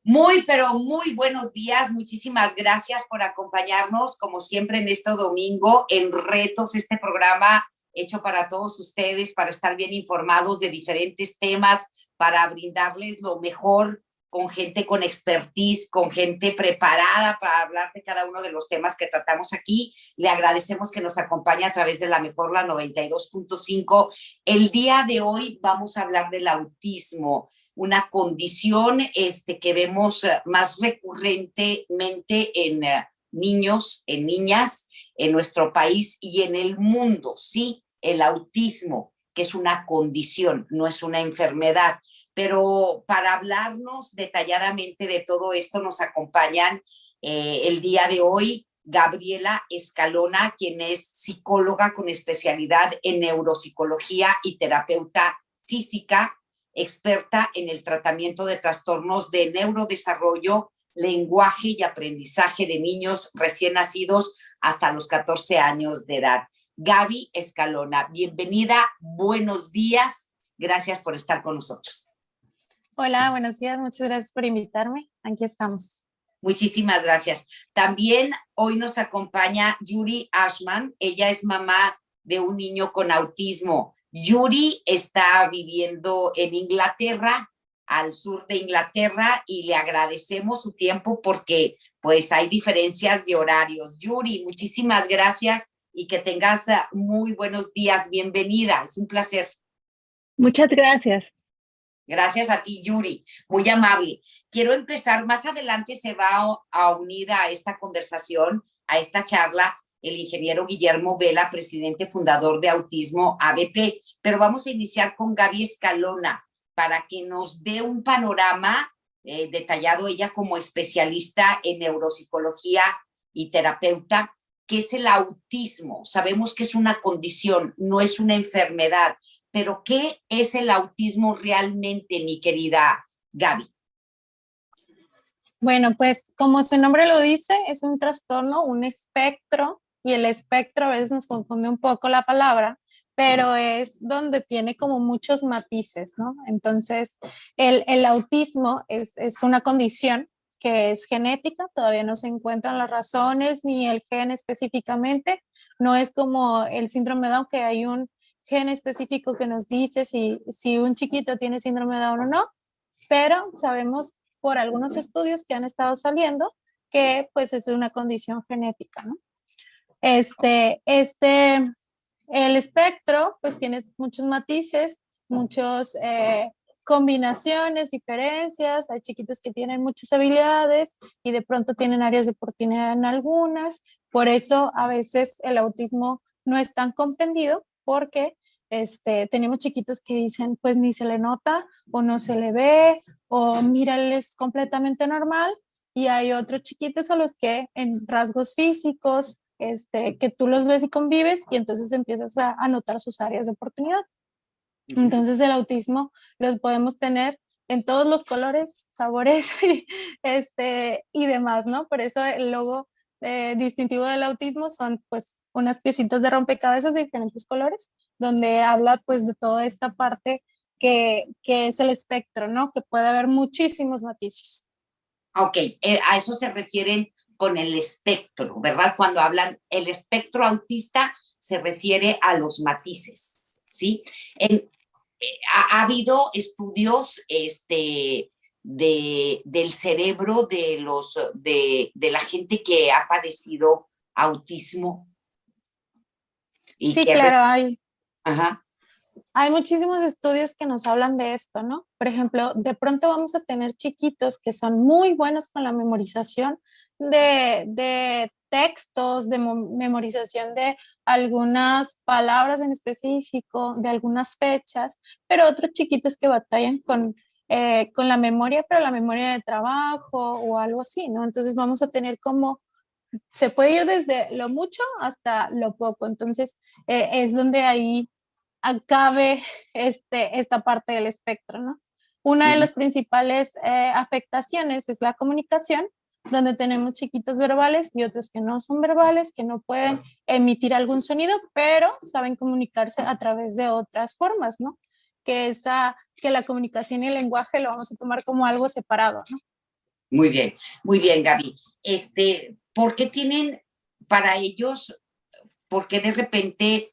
Muy, pero muy buenos días. Muchísimas gracias por acompañarnos, como siempre, en este domingo en Retos, este programa hecho para todos ustedes, para estar bien informados de diferentes temas, para brindarles lo mejor con gente con expertise, con gente preparada para hablar de cada uno de los temas que tratamos aquí. Le agradecemos que nos acompañe a través de la mejor, la 92.5. El día de hoy vamos a hablar del autismo, una condición que vemos más recurrentemente en niños, en niñas, en nuestro país y en el mundo, ¿sí? El autismo, que es una condición, no es una enfermedad. Pero para hablarnos detalladamente de todo esto nos acompañan el día de hoy Gabriela Escalona, quien es psicóloga con especialidad en neuropsicología y terapeuta física, experta en el tratamiento de trastornos de neurodesarrollo, lenguaje y aprendizaje de niños recién nacidos hasta los 14 años de edad. Gaby Escalona, bienvenida, buenos días, gracias por estar con nosotros. Hola, buenos días, muchas gracias por invitarme, aquí estamos. Muchísimas gracias. También hoy nos acompaña Yuri Ashman, ella es mamá de un niño con autismo. Yuri está viviendo en Inglaterra, al sur de Inglaterra, y le agradecemos su tiempo porque pues hay diferencias de horarios. Yuri, muchísimas gracias y que tengas muy buenos días. Bienvenida, es un placer. Muchas gracias. Gracias a ti, Yuri, muy amable. Quiero empezar, más adelante se va a unir a esta conversación, a esta charla, el ingeniero Guillermo Vela, presidente fundador de Autismo ABP, pero vamos a iniciar con Gaby Escalona para que nos dé un panorama detallado, ella como especialista en neuropsicología y terapeuta. ¿Qué es el autismo? Sabemos que es una condición, no es una enfermedad. Pero, ¿qué es el autismo realmente, mi querida Gaby? Bueno, pues como su nombre lo dice, es un trastorno, un espectro, y el espectro a veces nos confunde un poco la palabra, pero es donde tiene como muchos matices, ¿no? Entonces, el autismo es una condición que es genética, todavía no se encuentran las razones ni el gen específicamente, no es como el síndrome de Down, que hay un gen específico que nos dice si un chiquito tiene síndrome de Down o no, pero sabemos por algunos estudios que han estado saliendo que pues es una condición genética, ¿no? El espectro pues tiene muchos matices, muchas combinaciones, diferencias, hay chiquitos que tienen muchas habilidades y de pronto tienen áreas de oportunidad en algunas, por eso a veces el autismo no es tan comprendido porque tenemos chiquitos que dicen pues ni se le nota o no se le ve o mira, él es completamente normal, y hay otros chiquitos a los que en rasgos físicos, que tú los ves y convives y entonces empiezas a notar sus áreas de oportunidad. Entonces el autismo los podemos tener en todos los colores, sabores y demás, ¿no? Por eso el logo distintivo del autismo son pues unas piecitas de rompecabezas de diferentes colores, donde habla pues de toda esta parte que es el espectro, ¿no? Que puede haber muchísimos matices. Ok, a eso se refieren con el espectro, ¿verdad? Cuando hablan el espectro autista se refiere a los matices, ¿sí? Ha habido estudios del cerebro de la gente que ha padecido autismo. Y sí, que claro, hay. Ajá. Hay muchísimos estudios que nos hablan de esto, ¿no? Por ejemplo, de pronto vamos a tener chiquitos que son muy buenos con la memorización de textos, de memorización de algunas palabras en específico, de algunas fechas, pero otros chiquitos que batallan con la memoria, pero la memoria de trabajo o algo así, ¿no? Entonces vamos a tener como, se puede ir desde lo mucho hasta lo poco. Entonces es donde ahí acabe esta parte del espectro, ¿no? Una de las principales afectaciones es la comunicación, donde tenemos chiquitos verbales y otros que no son verbales, que no pueden emitir algún sonido, pero saben comunicarse a través de otras formas, ¿no? Que la comunicación y el lenguaje lo vamos a tomar como algo separado, ¿no? muy bien, Gaby. ¿Por qué tienen para ellos, por qué de repente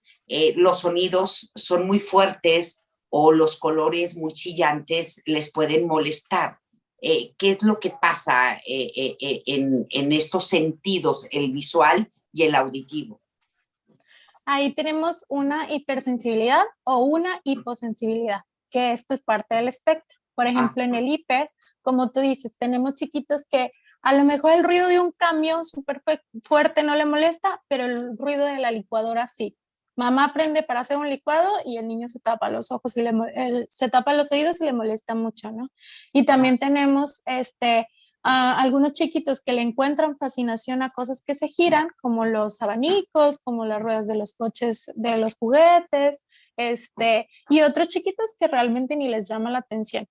los sonidos son muy fuertes o los colores muy chillantes les pueden molestar? ¿Qué es lo que pasa en estos sentidos, el visual y el auditivo? Ahí tenemos una hipersensibilidad o una hiposensibilidad, que esto es parte del espectro. Por ejemplo, en el hiper, como tú dices, tenemos chiquitos que a lo mejor el ruido de un camión súper fuerte no le molesta, pero el ruido de la licuadora sí. Mamá prende para hacer un licuado y el niño se tapa los ojos y se tapa los oídos y le molesta mucho, ¿no? Y también tenemos a algunos chiquitos que le encuentran fascinación a cosas que se giran, como los abanicos, como las ruedas de los coches, de los juguetes, y otros chiquitos que realmente ni les llama la atención.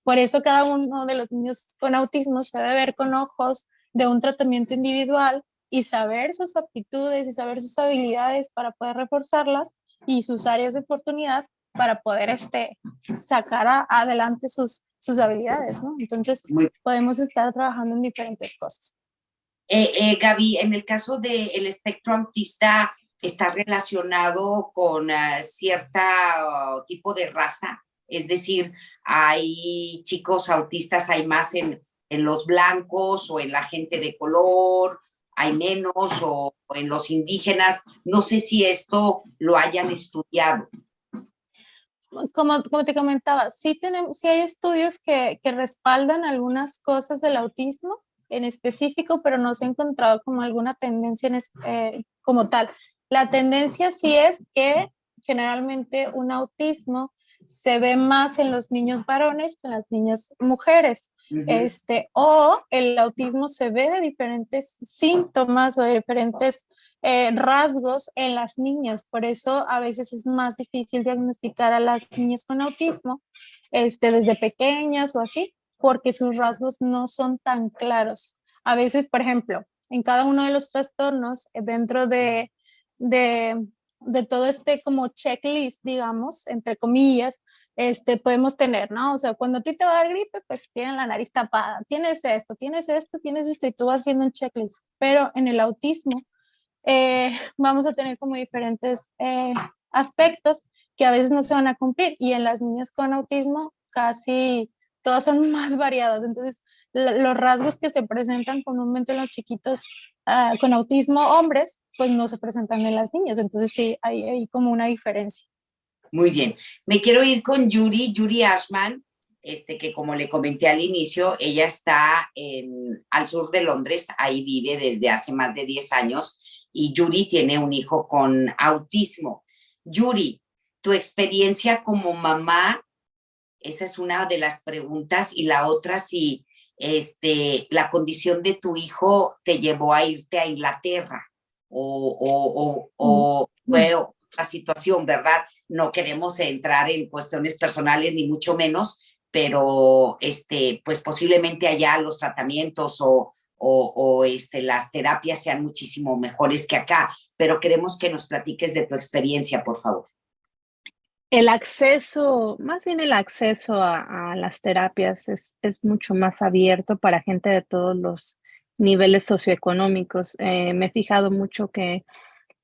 Por eso cada uno de los niños con autismo se debe ver con ojos de un tratamiento individual y saber sus aptitudes y saber sus habilidades para poder reforzarlas y sus áreas de oportunidad para poder sacar adelante sus habilidades, ¿no? Entonces, podemos estar trabajando en diferentes cosas. Gaby, en el caso del espectro autista, ¿está relacionado con cierto tipo de raza? Es decir, ¿hay chicos autistas, hay más en los blancos o en la gente de color? ¿Hay menos o en los indígenas? No sé si esto lo hayan estudiado. Como te comentaba, sí hay estudios que respaldan algunas cosas del autismo en específico, pero no se ha encontrado como alguna tendencia como tal. La tendencia sí es que generalmente un autismo se ve más en los niños varones que en las niñas mujeres. O el autismo se ve de diferentes síntomas o de diferentes rasgos en las niñas. Por eso a veces es más difícil diagnosticar a las niñas con autismo desde pequeñas o así, porque sus rasgos no son tan claros. A veces, por ejemplo, en cada uno de los trastornos, dentro de todo como checklist, digamos, entre comillas, podemos tener, ¿no? O sea, cuando a ti te va a dar gripe, pues tienes la nariz tapada, tienes esto, y tú vas haciendo un checklist. Pero en el autismo vamos a tener como diferentes aspectos que a veces no se van a cumplir, y en las niñas con autismo casi todas son más variadas. Entonces, los rasgos que se presentan comúnmente en los chiquitos con autismo hombres, pues no se presentan en las niñas. Entonces, sí, hay como una diferencia. Muy bien. Me quiero ir con Yuri Ashman, que como le comenté al inicio, ella está al sur de Londres, ahí vive desde hace más de 10 años, y Yuri tiene un hijo con autismo. Yuri, tu experiencia como mamá, esa es una de las preguntas, y la otra, si la condición de tu hijo te llevó a irte a Inglaterra o fue la situación, ¿verdad? No queremos entrar en cuestiones personales ni mucho menos, pero pues posiblemente allá los tratamientos las terapias sean muchísimo mejores que acá, pero queremos que nos platiques de tu experiencia, por favor. El acceso, más bien el acceso a las terapias es mucho más abierto para gente de todos los niveles socioeconómicos. Me he fijado mucho que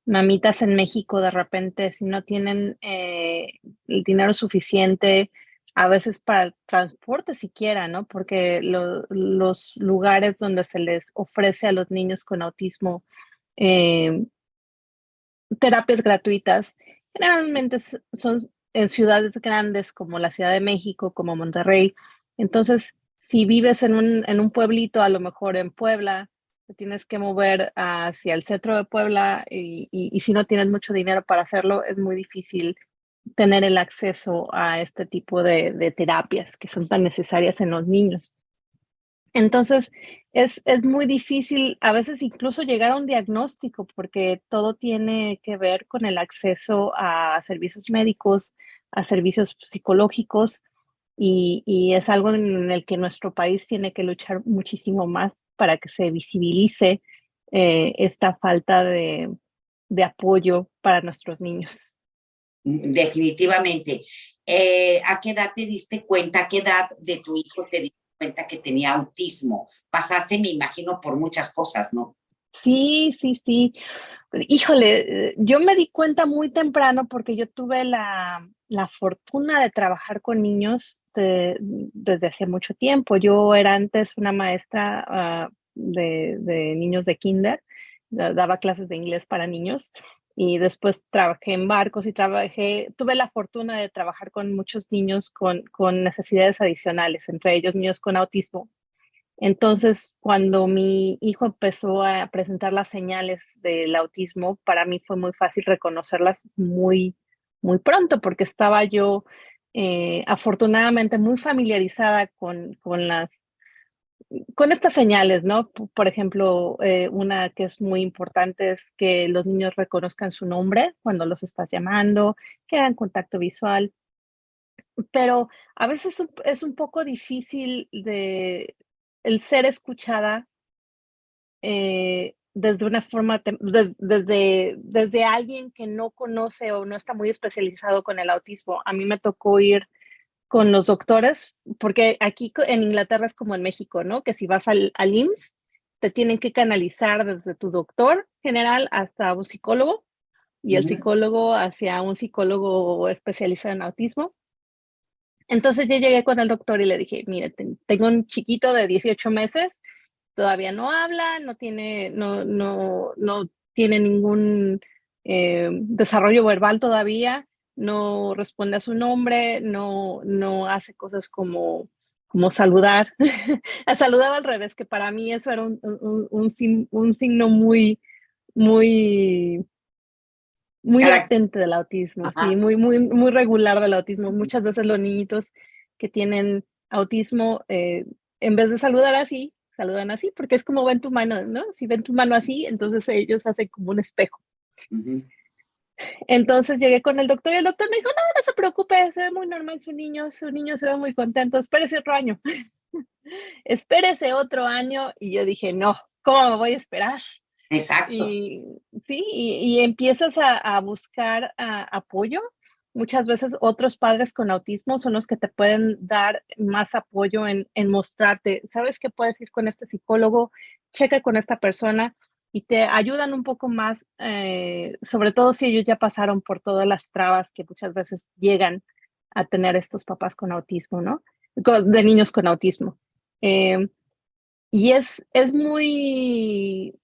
mamitas en México, de repente, si no tienen el dinero suficiente, a veces para el transporte siquiera, ¿no? Porque los lugares donde se les ofrece a los niños con autismo terapias gratuitas, generalmente son en ciudades grandes como la Ciudad de México, como Monterrey. Entonces, si vives en un pueblito, a lo mejor en Puebla, te tienes que mover hacia el centro de Puebla y si no tienes mucho dinero para hacerlo, es muy difícil tener el acceso a este tipo de terapias que son tan necesarias en los niños. Entonces, es muy difícil a veces incluso llegar a un diagnóstico, porque todo tiene que ver con el acceso a servicios médicos, a servicios psicológicos, y es algo en el que nuestro país tiene que luchar muchísimo más para que se visibilice esta falta de apoyo para nuestros niños. Definitivamente. ¿A qué edad te diste cuenta? ¿A qué edad de tu hijo te diste cuenta que tenía autismo. Pasaste, me imagino, por muchas cosas, ¿no? Sí, sí, sí. Híjole, yo me di cuenta muy temprano porque yo tuve la fortuna de trabajar con niños desde hace mucho tiempo. Yo era antes una maestra de niños de kinder, daba clases de inglés para niños y después trabajé en barcos y tuve la fortuna de trabajar con muchos niños con necesidades adicionales, entre ellos niños con autismo. Entonces, cuando mi hijo empezó a presentar las señales del autismo, para mí fue muy fácil reconocerlas muy pronto, porque estaba yo, afortunadamente, muy familiarizada con estas señales, ¿no? Por ejemplo, una que es muy importante es que los niños reconozcan su nombre cuando los estás llamando, que hagan contacto visual, pero a veces es un poco difícil el ser escuchada desde una forma, desde alguien que no conoce o no está muy especializado con el autismo. A mí me tocó ir con los doctores, porque aquí en Inglaterra es como en México, ¿no? Que si vas al IMSS, te tienen que canalizar desde tu doctor general hasta un psicólogo y el psicólogo hacia un psicólogo especializado en autismo. Entonces yo llegué con el doctor y le dije, mire, tengo un chiquito de 18 meses, todavía no habla, no tiene ningún desarrollo verbal todavía, no responde a su nombre, no hace cosas como saludar. Saludaba al revés, que para mí eso era un signo muy muy Carácter. latente del autismo, sí, Ajá. muy regular del autismo. Muchas veces los niñitos que tienen autismo, en vez de saludar así, saludan así, porque es como ven tu mano, ¿no? Si ven tu mano así, entonces ellos hacen como un espejo. Ujú. Entonces llegué con el doctor y el doctor me dijo, no se preocupe, se ve muy normal su niño se ve muy contento, espérese otro año, espérese otro año. Y yo dije, no, ¿cómo me voy a esperar? Exacto. Y sí, y empiezas a buscar apoyo. Muchas veces otros padres con autismo son los que te pueden dar más apoyo en mostrarte, ¿sabes qué puedes ir con este psicólogo? Checa con esta persona y te ayudan un poco más, sobre todo si ellos ya pasaron por todas las trabas que muchas veces llegan a tener estos papás con autismo, ¿no? De niños con autismo. Em, y es muy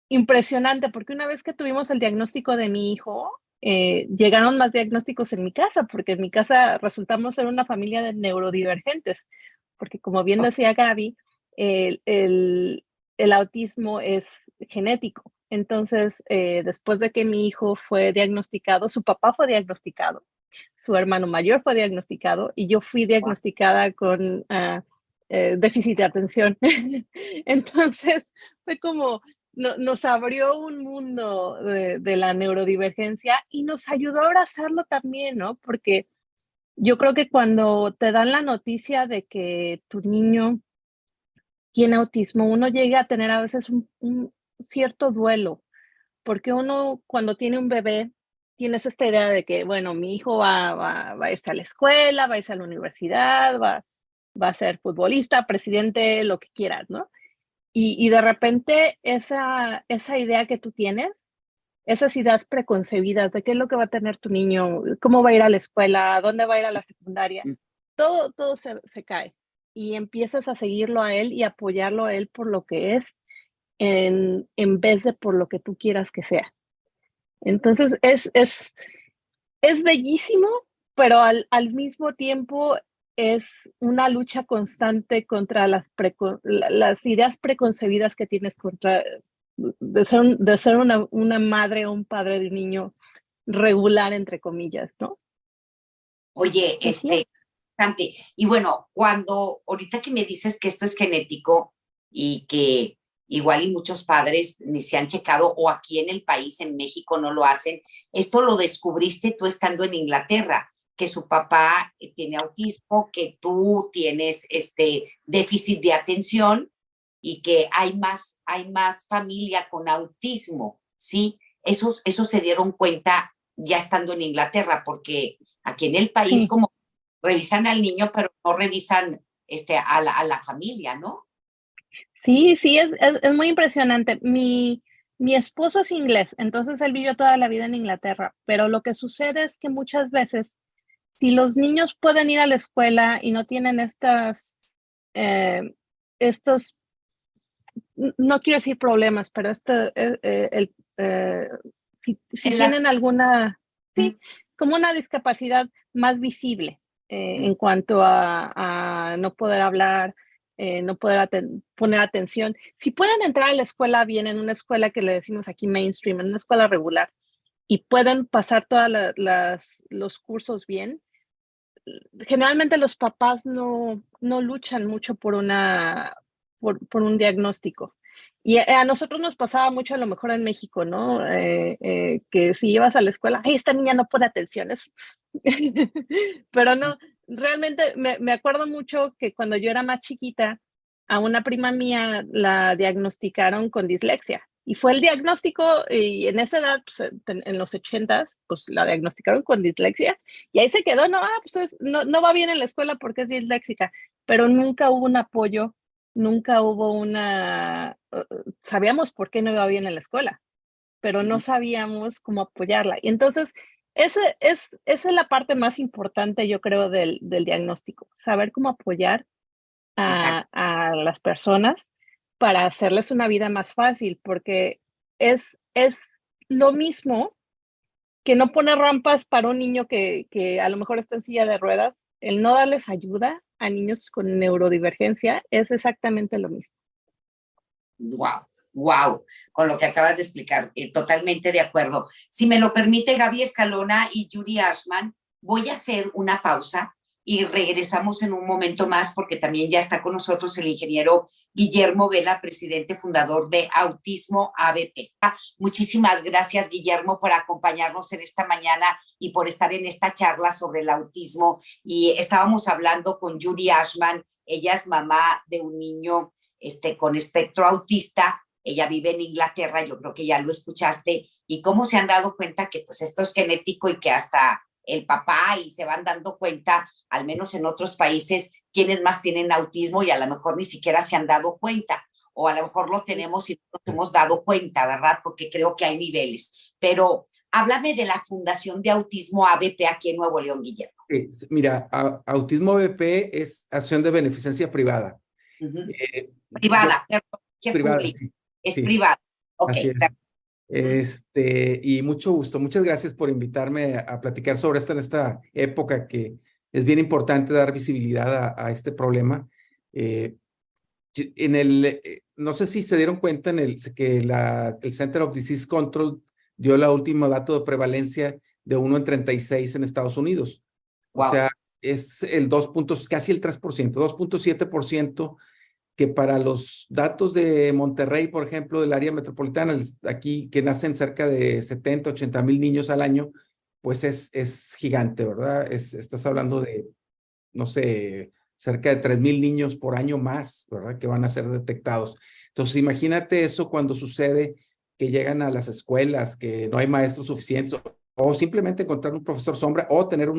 impresionante, porque una vez que tuvimos el diagnóstico de mi hijo, llegaron más diagnósticos en mi casa, porque en mi casa resultamos ser una familia de neurodivergentes, porque como bien decía Gaby, el, el, el autismo es genético. Entonces, después de que mi hijo fue diagnosticado, su papá fue diagnosticado, su hermano mayor fue diagnosticado y yo fui diagnosticada con déficit de atención. Entonces, fue como, nos abrió un mundo de la neurodivergencia y nos ayudó a abrazarlo también, ¿no? Porque yo creo que cuando te dan la noticia de que tu niño tiene autismo, uno llega a tener a veces un cierto duelo, porque uno cuando tiene un bebé, tienes esta idea de que, bueno, mi hijo va a irse a la escuela, va a irse a la universidad, va a ser futbolista, presidente, lo que quieras, ¿no? Y de repente esa idea que tú tienes, esas ideas preconcebidas de qué es lo que va a tener tu niño, cómo va a ir a la escuela, dónde va a ir a la secundaria, todo se cae y empiezas a seguirlo a él y apoyarlo a él por lo que es en vez de por lo que tú quieras que sea. Entonces es bellísimo, pero al mismo tiempo es una lucha constante contra las ideas preconcebidas que tienes contra de ser una madre o un padre de un niño regular, entre comillas, ¿no? Oye, Y así es. Santi, y bueno, ahorita que me dices que esto es genético y que igual y muchos padres ni se han checado o aquí en el país, en México, no lo hacen, esto lo descubriste tú estando en Inglaterra, que su papá tiene autismo, que tú tienes déficit de atención y que hay más familia con autismo, ¿sí? Eso se dieron cuenta ya estando en Inglaterra, porque aquí en el país Sí, como revisan al niño, pero no revisan a la familia, ¿no? Sí, sí, es muy impresionante. Mi esposo es inglés, entonces él vivió toda la vida en Inglaterra, pero lo que sucede es que muchas veces, si los niños pueden ir a la escuela y no tienen eh, estos, no quiero decir problemas, pero si En las... tienen alguna, sí, como una discapacidad más visible en cuanto a no poder hablar, no poder poner atención. Si pueden entrar a la escuela bien, en una escuela que le decimos aquí mainstream, en una escuela regular, y pueden pasar todos los cursos bien, generalmente los papás no luchan mucho por un diagnóstico. Y a nosotros nos pasaba mucho a lo mejor en México, ¿no? Que si ibas a la escuela, ¡ay, esta niña no pone atención! Pero no, realmente me acuerdo mucho que cuando yo era más chiquita, a una prima mía la diagnosticaron con dislexia. Y fue el diagnóstico, y en esa edad, pues, en los 80s, pues la diagnosticaron con dislexia. Y ahí se quedó, no, pues no va bien en la escuela porque es disléxica, pero nunca hubo un apoyo, nunca hubo sabíamos por qué no iba bien en la escuela, pero no sabíamos cómo apoyarla. Y entonces, esa es la parte más importante, yo creo, del diagnóstico, saber cómo apoyar a las personas para hacerles una vida más fácil, porque es lo mismo que no poner rampas para un niño que a lo mejor está en silla de ruedas, el no darles ayuda a niños con neurodivergencia es exactamente lo mismo. Wow, wow, con lo que acabas de explicar, totalmente de acuerdo. Si me lo permite Gaby Escalona y Yuri Ashman, voy a hacer una pausa y regresamos en un momento más porque también ya está con nosotros el ingeniero Guillermo Vela, presidente fundador de Autismo ABP. Muchísimas gracias, Guillermo, por acompañarnos en esta mañana y por estar en esta charla sobre el autismo. Y estábamos hablando con Yuri Ashman, ella es mamá de un niño con espectro autista. Ella vive en Inglaterra, yo creo que ya lo escuchaste, y cómo se han dado cuenta que pues esto es genético y que hasta el papá, y se van dando cuenta, al menos en otros países, quiénes más tienen autismo y a lo mejor ni siquiera se han dado cuenta, o a lo mejor lo tenemos y no nos hemos dado cuenta, ¿verdad? Porque creo que hay niveles. Pero háblame de la Fundación de Autismo ABP aquí en Nuevo León, Guillermo. Mira, Autismo ABP es acción de beneficencia privada. Privada, perdón, ¿qué privada, público? sí, Es sí, privada. Ok, así es. Y mucho gusto. Muchas gracias por invitarme a platicar sobre esto en esta época que es bien importante dar visibilidad a este problema. No sé si se dieron cuenta que el Center of Disease Control dio la última dato de prevalencia de 1 en 36 en Estados Unidos. Wow. O sea, es el 2 puntos, casi el 3%, 2.7%, que para los datos de Monterrey, por ejemplo, del área metropolitana, aquí que nacen cerca de 70, 80 mil niños al año, pues es gigante, ¿verdad? Estás hablando de, no sé, cerca de 3,000 niños por año más, ¿verdad? Que van a ser detectados. Entonces, imagínate eso cuando sucede que llegan a las escuelas, que no hay maestros suficientes, o simplemente encontrar un profesor sombra, o tener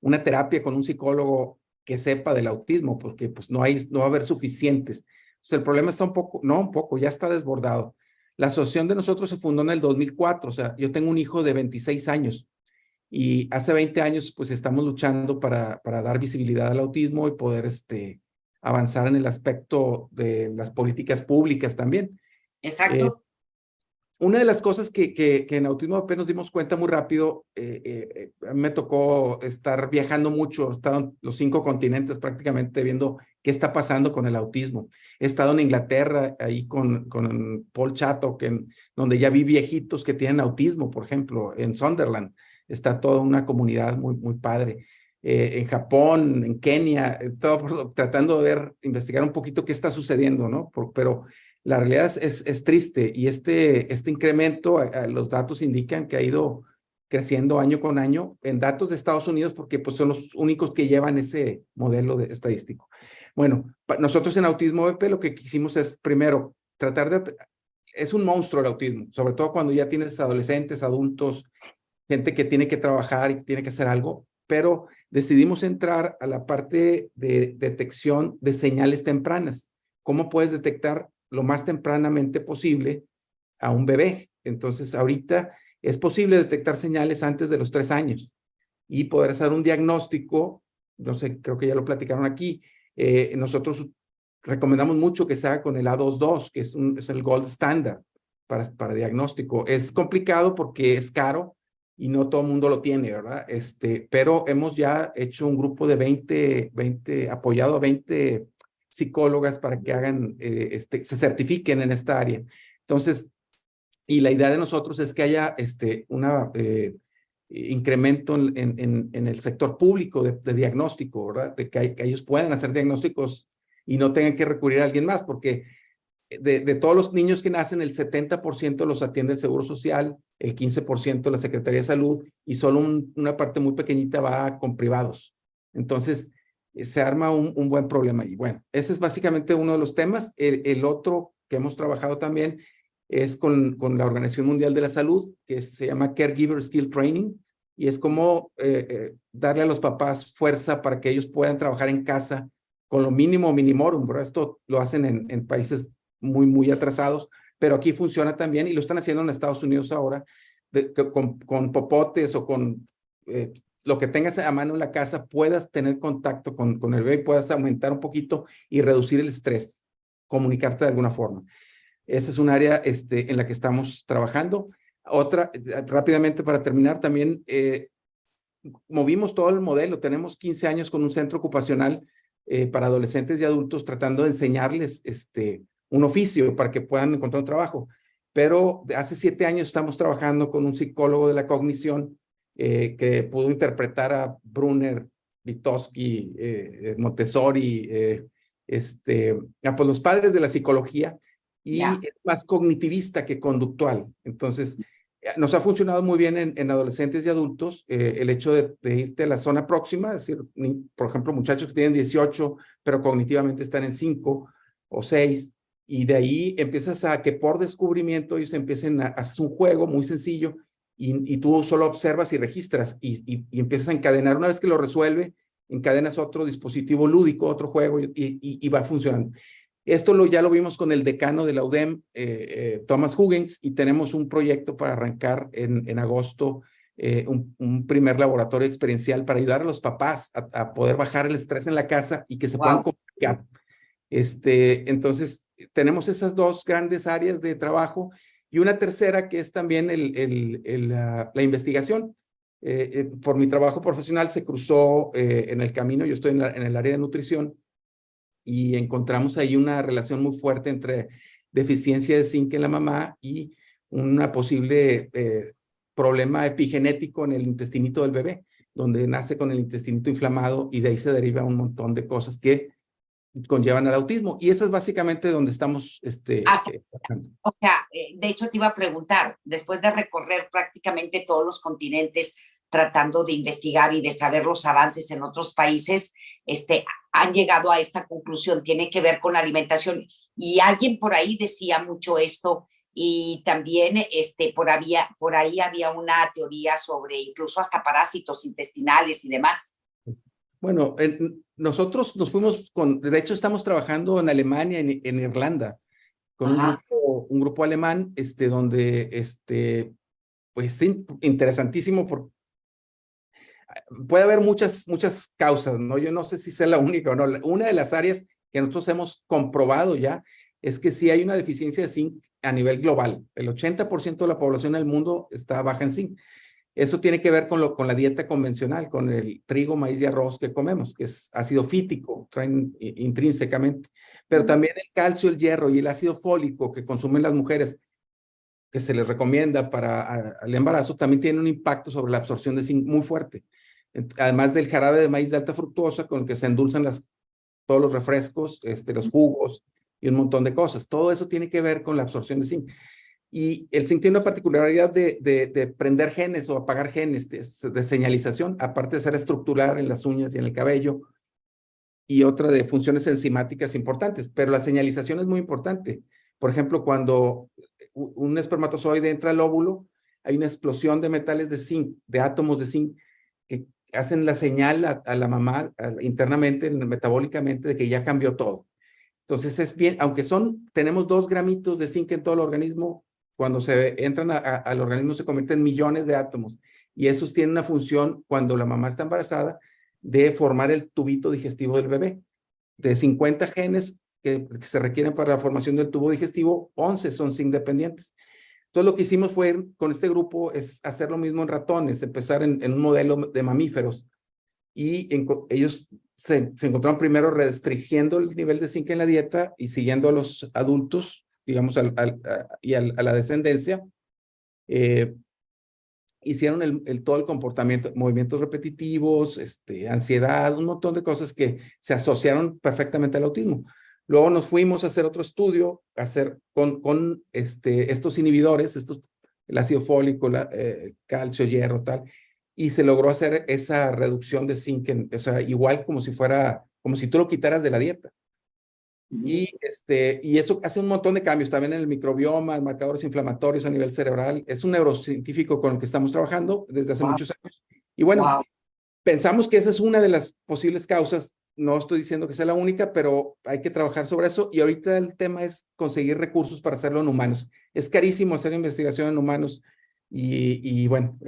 una terapia con un psicólogo que sepa del autismo, porque pues no va a haber suficientes. Entonces, el problema está ya está desbordado. La asociación de nosotros se fundó en el 2004, o sea, yo tengo un hijo de 26 años, y hace 20 años, pues estamos luchando para dar visibilidad al autismo y poder avanzar en el aspecto de las políticas públicas también. Exacto. Una de las cosas que en Autismo AP nos dimos cuenta muy rápido, a mí me tocó estar viajando mucho, he estado en los 5 continentes prácticamente viendo qué está pasando con el autismo. He estado en Inglaterra, ahí con Paul Chato, donde ya vi viejitos que tienen autismo, por ejemplo, en Sunderland. Está toda una comunidad muy, muy padre. En Japón, en Kenia, estaba tratando de investigar un poquito qué está sucediendo, ¿no? Pero la realidad es triste, y este incremento, los datos indican que ha ido creciendo año con año en datos de Estados Unidos, porque pues son los únicos que llevan ese modelo estadístico. Bueno, nosotros en Autismo BP lo que quisimos es, primero, es un monstruo el autismo, sobre todo cuando ya tienes adolescentes, adultos, gente que tiene que trabajar y que tiene que hacer algo, pero decidimos entrar a la parte de detección de señales tempranas. ¿Cómo puedes detectar lo más tempranamente posible a un bebé? Entonces, ahorita es posible detectar señales antes de los 3 años y poder hacer un diagnóstico. No sé, creo que ya lo platicaron aquí. Nosotros recomendamos mucho que se haga con el A22, que es el gold standard para diagnóstico. Es complicado porque es caro y no todo el mundo lo tiene, ¿verdad? Pero hemos ya hecho un grupo de 20 apoyado a 20 psicólogas para que hagan, se certifiquen en esta área. Entonces, y la idea de nosotros es que haya una incremento en el sector público de diagnóstico, ¿verdad? De que ellos puedan hacer diagnósticos y no tengan que recurrir a alguien más, porque de todos los niños que nacen, el 70% los atiende el Seguro Social, el 15% la Secretaría de Salud, y solo una parte muy pequeñita va con privados. Entonces, se arma un buen problema. Y bueno, ese es básicamente uno de los temas. El otro que hemos trabajado también es con la Organización Mundial de la Salud, que se llama Caregiver Skill Training, y es como darle a los papás fuerza para que ellos puedan trabajar en casa con lo mínimo minimorum, ¿verdad? Esto lo hacen en países muy atrasados, pero aquí funciona también y lo están haciendo en Estados Unidos ahora, con popotes o con lo que tengas a mano en la casa, puedas tener contacto con el bebé y puedas aumentar un poquito y reducir el estrés, comunicarte de alguna forma. Esa es un área en la que estamos trabajando. Otra, rápidamente para terminar, también movimos todo el modelo. Tenemos 15 años con un centro ocupacional para adolescentes y adultos tratando de enseñarles un oficio para que puedan encontrar un trabajo. Pero hace 7 años estamos trabajando con un psicólogo de la cognición que pudo interpretar a Brunner, Vygotsky, Montessori, pues los padres de la psicología, y es más cognitivista que conductual. Entonces, nos ha funcionado muy bien en adolescentes y adultos el hecho de irte a la zona próxima, es decir, por ejemplo, muchachos que tienen 18, pero cognitivamente están en 5 o 6, y de ahí empiezas a que por descubrimiento ellos empiecen a hacer un juego muy sencillo y tú solo observas y registras y empiezas a encadenar. Una vez que lo resuelve, encadenas otro dispositivo lúdico, otro juego y va funcionando. Esto ya lo vimos con el decano de la UDEM, Thomas Huggins, y tenemos un proyecto para arrancar en agosto, un primer laboratorio experiencial para ayudar a los papás a poder bajar el estrés en la casa y que se puedan comunicar. Entonces, tenemos esas 2 grandes áreas de trabajo y una tercera que es también la investigación. Por mi trabajo profesional se cruzó en el camino, yo estoy en el área de nutrición, y encontramos ahí una relación muy fuerte entre deficiencia de zinc en la mamá y una posible problema epigenético en el intestinito del bebé, donde nace con el intestinito inflamado y de ahí se deriva un montón de cosas que conllevan al autismo. Y eso es básicamente donde estamos. O sea, de hecho te iba a preguntar, después de recorrer prácticamente todos los continentes, tratando de investigar y de saber los avances en otros países, han llegado a esta conclusión, tiene que ver con la alimentación. Y alguien por ahí decía mucho esto, y también por ahí había una teoría sobre incluso hasta parásitos intestinales y demás. Bueno, nosotros nos fuimos de hecho estamos trabajando en Alemania, en Irlanda, con un grupo alemán, donde, pues interesantísimo, puede haber muchas causas, ¿no? Yo no sé si sea la única o no. Una de las áreas que nosotros hemos comprobado ya es que sí hay una deficiencia de zinc a nivel global. El 80% de la población del mundo está baja en zinc. Eso tiene que ver con la dieta convencional, con el trigo, maíz y arroz que comemos, que es ácido fítico, traen intrínsecamente. Pero también el calcio, el hierro y el ácido fólico que consumen las mujeres, que se les recomienda para el embarazo, también tiene un impacto sobre la absorción de zinc muy fuerte. Además del jarabe de maíz de alta fructuosa con el que se endulzan todos los refrescos, los jugos y un montón de cosas. Todo eso tiene que ver con la absorción de zinc. Y el zinc tiene una particularidad de prender genes o apagar genes de señalización, aparte de ser estructural en las uñas y en el cabello, y otra de funciones enzimáticas importantes. Pero la señalización es muy importante. Por ejemplo, cuando un espermatozoide entra al óvulo, hay una explosión de metales de zinc, de átomos de zinc, que hacen la señal a la mamá internamente, metabólicamente, de que ya cambió todo. Entonces es bien, aunque tenemos 2 gramitos de zinc en todo el organismo, cuando se entran al organismo se convierten en millones de átomos. Y esos tienen una función, cuando la mamá está embarazada, de formar el tubito digestivo del bebé. De 50 genes que se requieren para la formación del tubo digestivo, 11 son zinc dependientes. Entonces lo que hicimos fue, con este grupo, es hacer lo mismo en ratones, empezar en un modelo de mamíferos. Y ellos se encontraron primero restringiendo el nivel de zinc en la dieta y siguiendo a los adultos, digamos, a la descendencia. Hicieron todo el comportamiento, movimientos repetitivos, ansiedad, un montón de cosas que se asociaron perfectamente al autismo. Luego nos fuimos a hacer otro estudio, con estos inhibidores, el ácido fólico, calcio, hierro, tal, y se logró hacer esa reducción de zinc, o sea, igual como si tú lo quitaras de la dieta. Y eso hace un montón de cambios también en el microbioma, en marcadores inflamatorios a nivel cerebral. Es un neurocientífico con el que estamos trabajando desde hace muchos años. Y bueno, pensamos que esa es una de las posibles causas. No estoy diciendo que sea la única, pero hay que trabajar sobre eso. Y ahorita el tema es conseguir recursos para hacerlo en humanos. Es carísimo hacer investigación en humanos y bueno,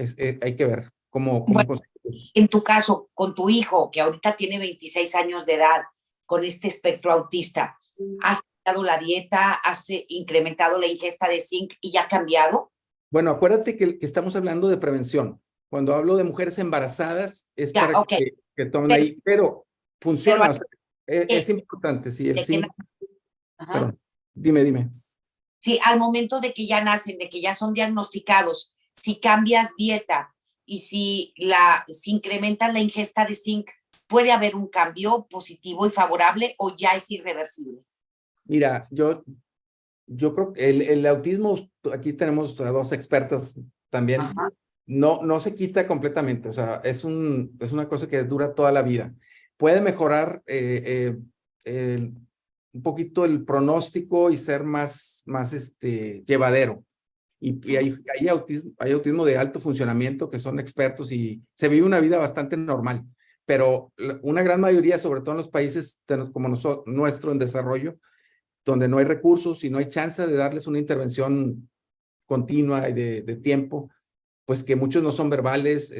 hay que ver cómo conseguirlos. En tu caso, con tu hijo, que ahorita tiene 26 años de edad, con este espectro autista, ¿has cambiado la dieta? ¿Has incrementado la ingesta de zinc y ya ha cambiado? Bueno, acuérdate que estamos hablando de prevención. Cuando hablo de mujeres embarazadas, es Ya, para okay. que tomen ahí, pero funciona. Pero, o sea, es importante, sí, el zinc. Ajá. Dime. Sí, al momento de que ya nacen, de que ya son diagnosticados, si cambias dieta y si incrementas la ingesta de zinc, ¿puede haber un cambio positivo y favorable o ya es irreversible? Mira, yo creo que el autismo, aquí tenemos a 2 expertas también, no se quita completamente, o sea, es una cosa que dura toda la vida. Puede mejorar un poquito el pronóstico y ser más llevadero. Y hay autismo de alto funcionamiento que son expertos y se vive una vida bastante normal, pero una gran mayoría, sobre todo en los países como nuestro en desarrollo, donde no hay recursos y no hay chance de darles una intervención continua y de tiempo, pues que muchos no son verbales,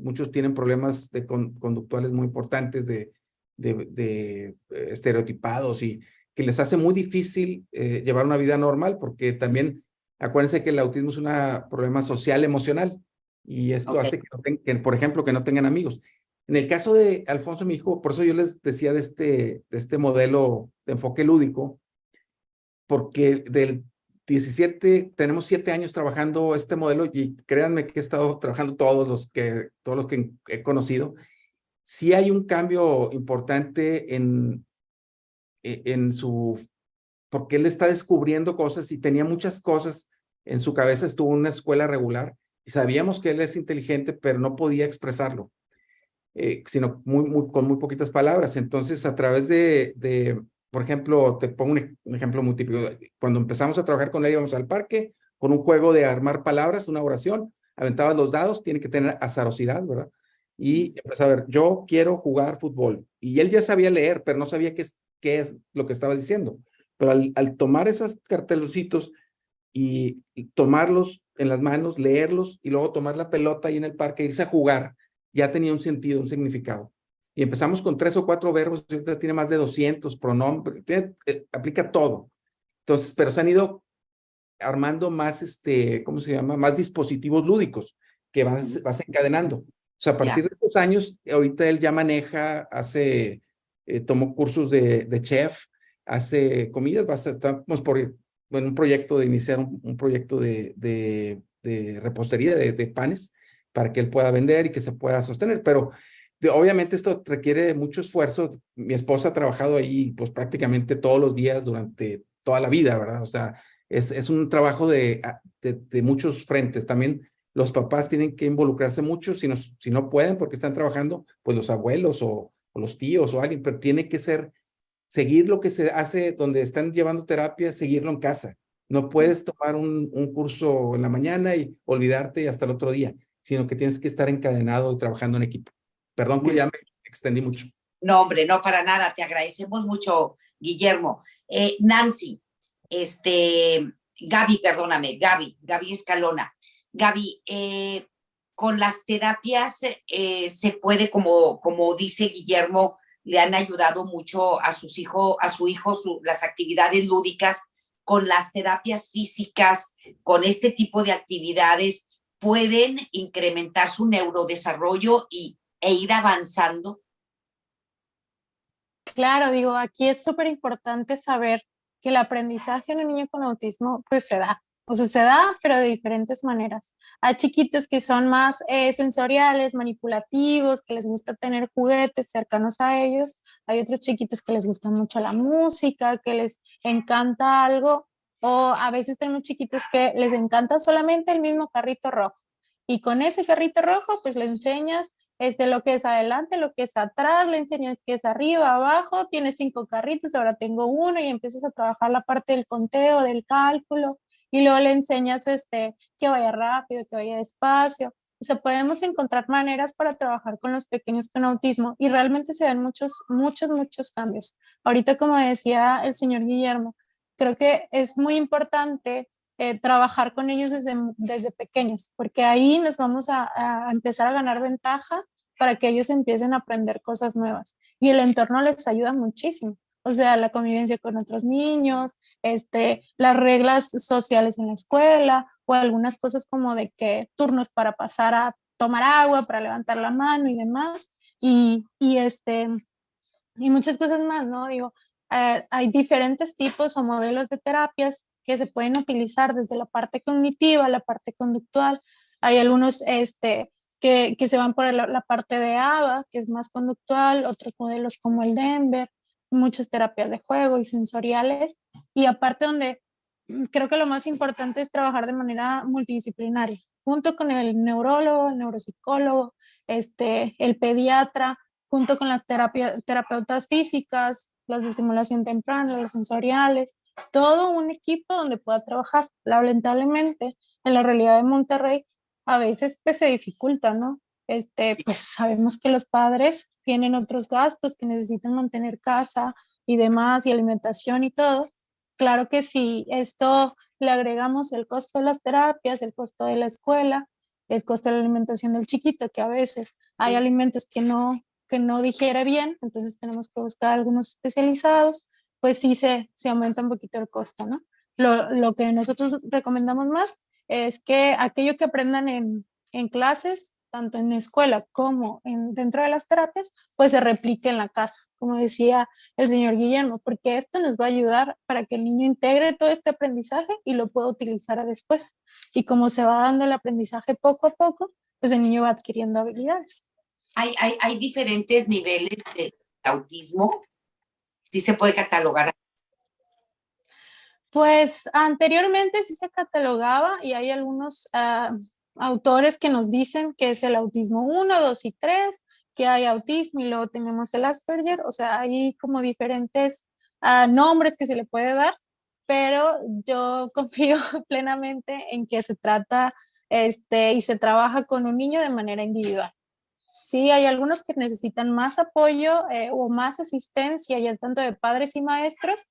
muchos tienen problemas conductuales muy importantes de estereotipados y que les hace muy difícil llevar una vida normal, porque también acuérdense que el autismo es un problema social emocional y esto hace que, por ejemplo, que no tengan amigos. En el caso de Alfonso, mi hijo, por eso yo les decía de este modelo de enfoque lúdico, porque del 17, tenemos 7 años trabajando este modelo y créanme que he estado trabajando todos los que he conocido. Sí hay un cambio importante porque él está descubriendo cosas y tenía muchas cosas en su cabeza. Estuvo en una escuela regular y sabíamos que él es inteligente, pero no podía expresarlo, sino con muy poquitas palabras. Entonces, a través por ejemplo, te pongo un ejemplo muy típico. Cuando empezamos a trabajar con él, íbamos al parque con un juego de armar palabras, una oración, aventabas los dados, tiene que tener azarosidad, ¿verdad? Y empezó a ver, yo quiero jugar fútbol. Y él ya sabía leer, pero no sabía qué es lo que estaba diciendo. Pero al tomar esos cartelucitos y tomarlos en las manos, leerlos y luego tomar la pelota ahí en el parque, irse a jugar, ya tenía un sentido, un significado. Y empezamos con 3 o 4 verbos, ahorita tiene más de 200 pronombres, aplica todo. Entonces, pero se han ido armando más, ¿cómo se llama? Más dispositivos lúdicos que vas encadenando. O sea, a partir de estos años, ahorita él ya maneja, tomó cursos de chef, hace comidas, estamos en un proyecto de iniciar un proyecto de repostería, de panes, para que él pueda vender y que se pueda sostener, pero obviamente esto requiere mucho esfuerzo. Mi esposa ha trabajado ahí pues prácticamente todos los días durante toda la vida, ¿verdad? O sea, es un trabajo de muchos frentes. También los papás tienen que involucrarse mucho, si no pueden porque están trabajando, pues los abuelos o los tíos o alguien, pero tiene que seguir lo que se hace donde están llevando terapia, seguirlo en casa. No puedes tomar un curso en la mañana y olvidarte hasta el otro día, sino que tienes que estar encadenado y trabajando en equipo. Perdón que ya me extendí mucho. No, hombre, no para nada. Te agradecemos mucho, Guillermo. Nancy, Gaby, perdóname, Gaby Escalona. Gaby, con las terapias se puede, como dice Guillermo, le han ayudado mucho a su hijo, las actividades lúdicas. Con las terapias físicas, con este tipo de actividades, pueden incrementar su neurodesarrollo e ir avanzando. Claro, digo, aquí es súper importante saber que el aprendizaje en un niño con autismo pues se da. O sea, se da, pero de diferentes maneras. Hay chiquitos que son más sensoriales, manipulativos, que les gusta tener juguetes cercanos a ellos. Hay otros chiquitos que les gusta mucho la música, que les encanta algo. O a veces tenemos chiquitos que les encanta solamente el mismo carrito rojo. Y con ese carrito rojo, pues le enseñas lo que es adelante, lo que es atrás, le enseñas que es arriba, abajo, tienes 5 carritos, ahora tengo uno, y empiezas a trabajar la parte del conteo, del cálculo, y luego le enseñas que vaya rápido, que vaya despacio. O sea, podemos encontrar maneras para trabajar con los pequeños con autismo y realmente se ven muchos cambios. Ahorita, como decía el señor Guillermo, creo que es muy importante trabajar con ellos desde pequeños, porque ahí nos vamos a empezar a ganar ventaja para que ellos empiecen a aprender cosas nuevas. Y el entorno les ayuda muchísimo. O sea, la convivencia con otros niños, las reglas sociales en la escuela, o algunas cosas como de que turnos para pasar a tomar agua, para levantar la mano y demás. Y muchas cosas más, ¿no? Digo, hay diferentes tipos o modelos de terapias que se pueden utilizar desde la parte cognitiva, la parte conductual. Hay algunos que se van por la parte de ABA, que es más conductual, otros modelos como el Denver, muchas terapias de juego y sensoriales. Y aparte donde creo que lo más importante es trabajar de manera multidisciplinaria, junto con el neurólogo, el neuropsicólogo, el pediatra, junto con las terapeutas físicas, las de estimulación temprana, las sensoriales, todo un equipo donde pueda trabajar. Lamentablemente, en la realidad de Monterrey, a veces pues se dificulta, ¿no? Pues sabemos que los padres tienen otros gastos, que necesitan mantener casa y demás, y alimentación y todo. Claro que si esto le agregamos el costo de las terapias, el costo de la escuela, el costo de la alimentación del chiquito, que a veces hay alimentos que no digiere bien, entonces tenemos que buscar algunos especializados, pues sí se aumenta un poquito el costo, ¿no? Lo que nosotros recomendamos más es que aquello que aprendan en clases, tanto en escuela como dentro de las terapias, pues se replique en la casa, como decía el señor Guillermo, porque esto nos va a ayudar para que el niño integre todo este aprendizaje y lo pueda utilizar después. Y como se va dando el aprendizaje poco a poco, pues el niño va adquiriendo habilidades. Hay diferentes niveles de autismo. ¿Sí se puede catalogar? Pues anteriormente sí se catalogaba y hay algunos autores que nos dicen que es el autismo 1, 2 y 3, que hay autismo y luego tenemos el Asperger, o sea, hay como diferentes nombres que se le puede dar, pero yo confío plenamente en que se trata y se trabaja con un niño de manera individual. Sí, hay algunos que necesitan más apoyo o más asistencia, ya tanto de padres y maestros,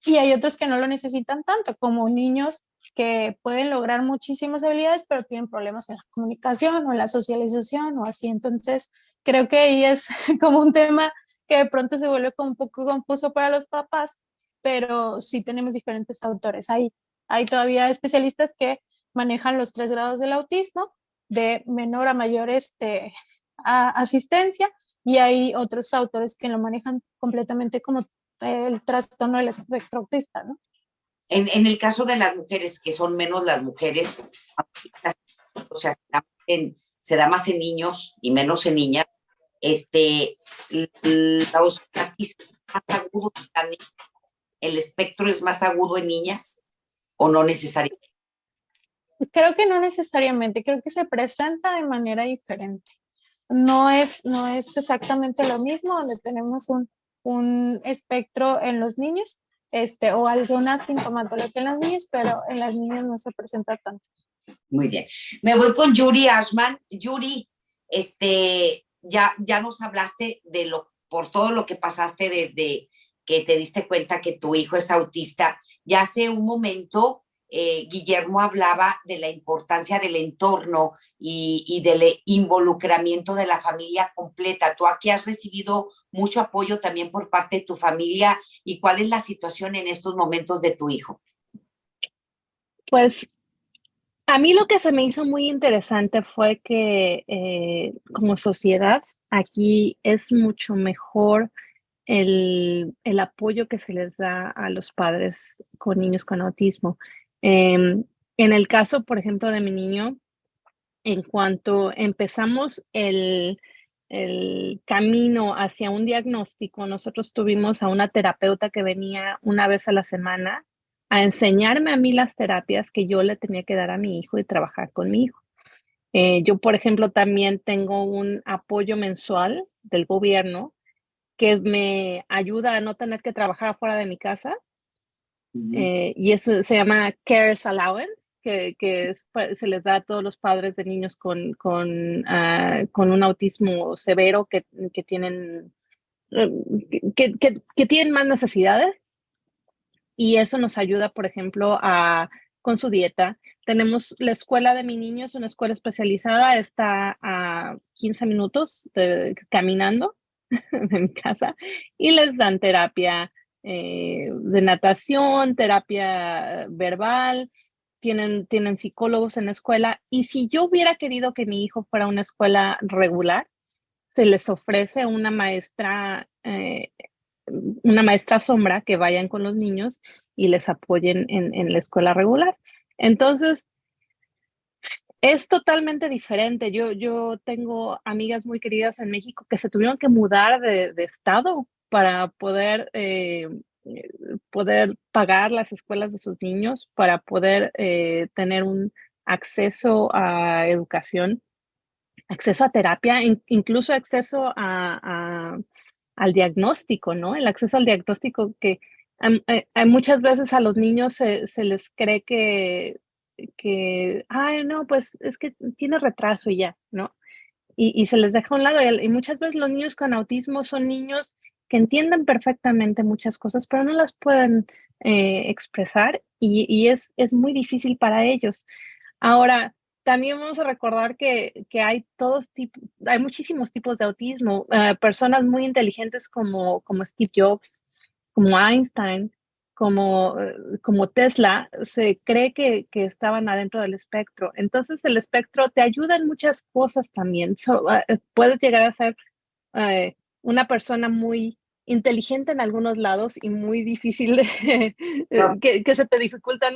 y hay otros que no lo necesitan tanto, como niños que pueden lograr muchísimas habilidades, pero tienen problemas en la comunicación o en la socialización o así. Entonces, creo que ahí es como un tema que de pronto se vuelve como un poco confuso para los papás, pero sí tenemos diferentes autores. Hay todavía especialistas que manejan los 3 grados del autismo, de menor a mayor asistencia, y hay otros autores que lo manejan completamente como el trastorno del espectro autista, ¿no? En el caso de las mujeres, que son menos las mujeres, o sea, se da más en niños y menos en niñas, los autistas más agudos, el espectro es más agudo en niñas o no necesariamente. Creo que no necesariamente, creo que se presenta de manera diferente. No es exactamente lo mismo, donde tenemos un espectro en los niños, o alguna sintomatología en los niños, pero en las niñas no se presenta tanto. Muy bien. Me voy con Yuri Ashman. Yuri, ya nos hablaste por todo lo que pasaste desde que te diste cuenta que tu hijo es autista. Ya hace un momento Guillermo hablaba de la importancia del entorno y del involucramiento de la familia completa. Tú aquí has recibido mucho apoyo también por parte de tu familia. ¿Y cuál es la situación en estos momentos de tu hijo? Pues a mí lo que se me hizo muy interesante fue que como sociedad aquí es mucho mejor el apoyo que se les da a los padres con niños con autismo. En el caso, por ejemplo, de mi niño, en cuanto empezamos el camino hacia un diagnóstico, nosotros tuvimos a una terapeuta que venía una vez a la semana a enseñarme a mí las terapias que yo le tenía que dar a mi hijo y trabajar con mi hijo. Yo, por ejemplo, también tengo un apoyo mensual del gobierno que me ayuda a no tener que trabajar afuera de mi casa, y eso se llama Cares Allowance, se les da a todos los padres de niños con un autismo severo que tienen, que tienen más necesidades, y eso nos ayuda, por ejemplo, con su dieta. Tenemos la escuela de mi niño, es una escuela especializada, está a 15 minutos caminando de mi casa, y les dan terapia de natación, terapia verbal, tienen psicólogos en la escuela. Y si yo hubiera querido que mi hijo fuera a una escuela regular, se les ofrece una maestra sombra que vayan con los niños y les apoyen en la escuela regular. Entonces, es totalmente diferente. Yo tengo amigas muy queridas en México que se tuvieron que mudar de estado para poder pagar las escuelas de sus niños, para poder tener un acceso a educación, acceso a terapia, incluso acceso al diagnóstico, ¿no? El acceso al diagnóstico que muchas veces a los niños se les cree ay, no, pues es que tiene retraso y ya, ¿no? Y se les deja a un lado. Y muchas veces los niños con autismo son niños que entienden perfectamente muchas cosas, pero no las pueden expresar, y es muy difícil para ellos. Ahora, también vamos a recordar que hay muchísimos tipos de autismo. Personas muy inteligentes como Steve Jobs, como Einstein, como Tesla, se cree que estaban adentro del espectro. Entonces, el espectro te ayuda en muchas cosas también. Puedes llegar a ser una persona muy inteligente en algunos lados y muy difícil que se te dificultan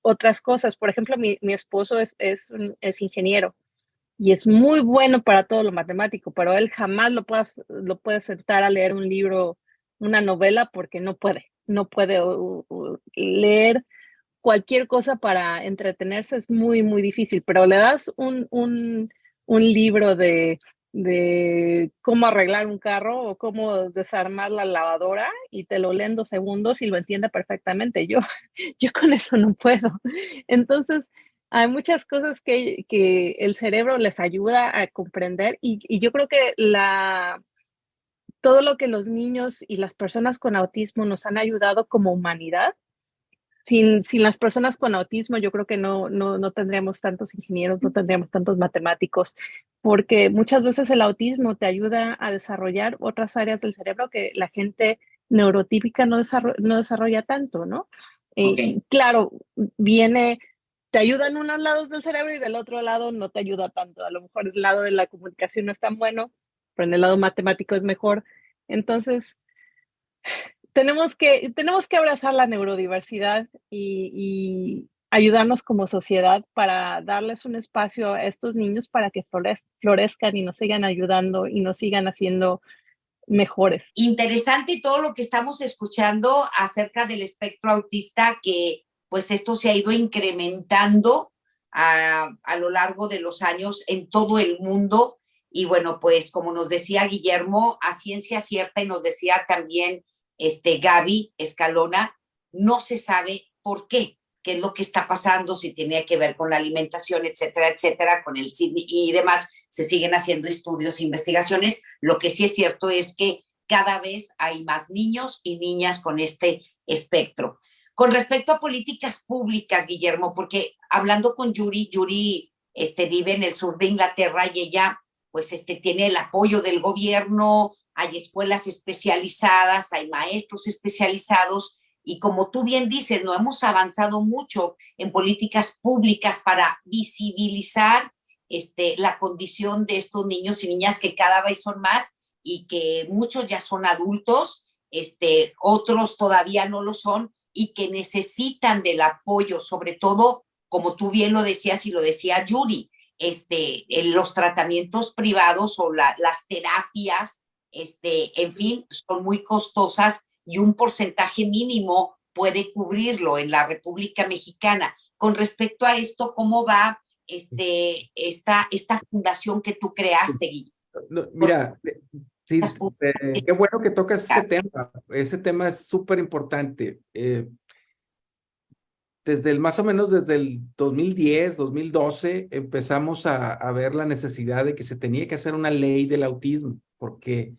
otras cosas. Por ejemplo, mi esposo es ingeniero y es muy bueno para todo lo matemático, pero él jamás lo puedes sentar a leer un libro, una novela, porque no puede leer cualquier cosa para entretenerse. Es muy, muy difícil, pero le das un libro de cómo arreglar un carro o cómo desarmar la lavadora, y te lo lee en 2 segundos y lo entiende perfectamente. Yo con eso no puedo. Entonces, hay muchas cosas que el cerebro les ayuda a comprender, y yo creo que todo lo que los niños y las personas con autismo nos han ayudado como humanidad. Sin las personas con autismo, yo creo que no tendríamos tantos ingenieros, no tendríamos tantos matemáticos, porque muchas veces el autismo te ayuda a desarrollar otras áreas del cerebro que la gente neurotípica no desarrolla tanto, ¿no? Okay. Claro, te ayuda en unos lados del cerebro y del otro lado no te ayuda tanto. A lo mejor el lado de la comunicación no es tan bueno, pero en el lado matemático es mejor. Entonces, tenemos que abrazar la neurodiversidad y ayudarnos como sociedad para darles un espacio a estos niños para que florezcan y nos sigan ayudando y nos sigan haciendo mejores. Interesante todo lo que estamos escuchando acerca del espectro autista, que pues esto se ha ido incrementando a lo largo de los años en todo el mundo. Y bueno, pues como nos decía Guillermo, a ciencia cierta, y nos decía también Gaby Escalona, no se sabe por qué es lo que está pasando, si tenía que ver con la alimentación, etcétera, etcétera, con el SIDA y demás. se siguen haciendo estudios e investigaciones. Lo que sí es cierto es que cada vez hay más niños y niñas con este espectro. Con respecto a políticas públicas, Guillermo, porque hablando con Yuri vive en el sur de Inglaterra y ella pues tiene el apoyo del gobierno, hay escuelas especializadas, hay maestros especializados y como tú bien dices, no hemos avanzado mucho en políticas públicas para visibilizar la condición de estos niños y niñas que cada vez son más y que muchos ya son adultos, otros todavía no lo son y que necesitan del apoyo, sobre todo, como tú bien lo decías y lo decía Yuri, en los tratamientos privados o las terapias, en fin, son muy costosas y un porcentaje mínimo puede cubrirlo en la República Mexicana. Con respecto a esto, ¿cómo va esta fundación que tú creaste, Guillermo? No, mira, sí, qué bueno que tocas ese tema. Ese tema es súper importante. Más o menos desde el 2010, 2012, empezamos a ver la necesidad de que se tenía que hacer una ley del autismo, porque